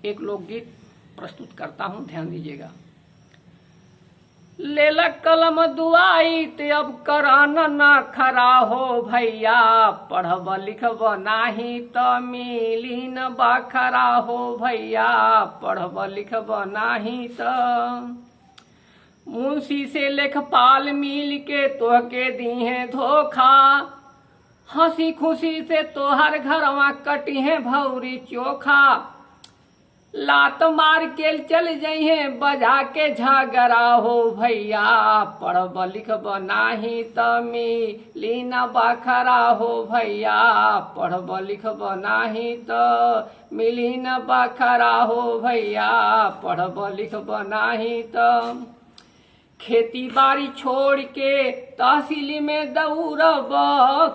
एक लोकगीत प्रस्तुत करता हूँ, ध्यान दीजिएगा। लेला कलम दुआई ते अब कराना ना खरा हो भैया, पढ़ब लिखब नाही त मिली न बाखरा हो भैया, पढ़ब लिखब नाही त मुंशी से लेखपाल मिल के तोहके दी है धोखा, हंसी खुशी से तोहर घरवा कटी है भौरी चोखा, लात मार के चल जइहे बजा के झगड़ा हो भैया, पढ़ब लिखब नाही त मिली न बाखरा हो भैया, पढ़ब लिखब नाही त मिली न बाखरा हो भैया, पढ़ब लिखब नाही त खेती बाड़ी छोड़ के तहसीली में दौड़ब,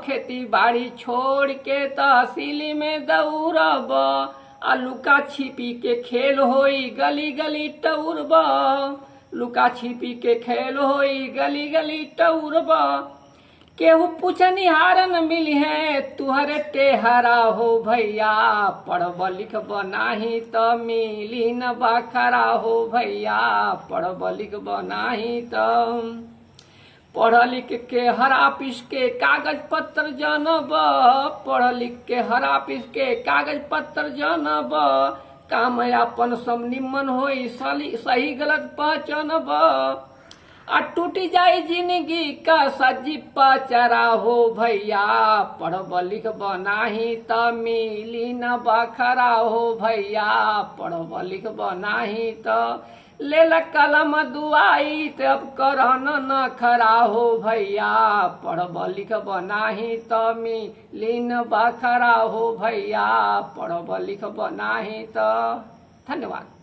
खेती बाड़ी छोड़ के तहसीली में दौड़ब, आ लुका छिपी के खेल होई गली गली टौरब, लुका छिपी के खेल होई गली गली टौरब, केहू पूछनिहार न मिली है तुहरे टेहरा हो भैया, पढ़ब लिखब नाही त मिली न बाखरा हो भैया, पढ़ब लिखब नाही त पढ़ लिख के हर ऑफिस के कागज पत्र जानब, पढ़ लिख के हर ऑफिस के कागज पत्र जानब, काम अपन सब निमन होई सही गलत पहचानब, आ टूटी जाई जिंदगी का सजी पचरा हो भैया, पढ़ब लिखब नाही त मिली न बाखरा हो भैया, पढ़ब लिखब नाही त लेला कलम दुआई तब करन न खरा हो भैया, पढ़ब लिखब नाही त मिली न बाखरा हो भैया, पढ़ब लिखब नाही त। धन्यवाद।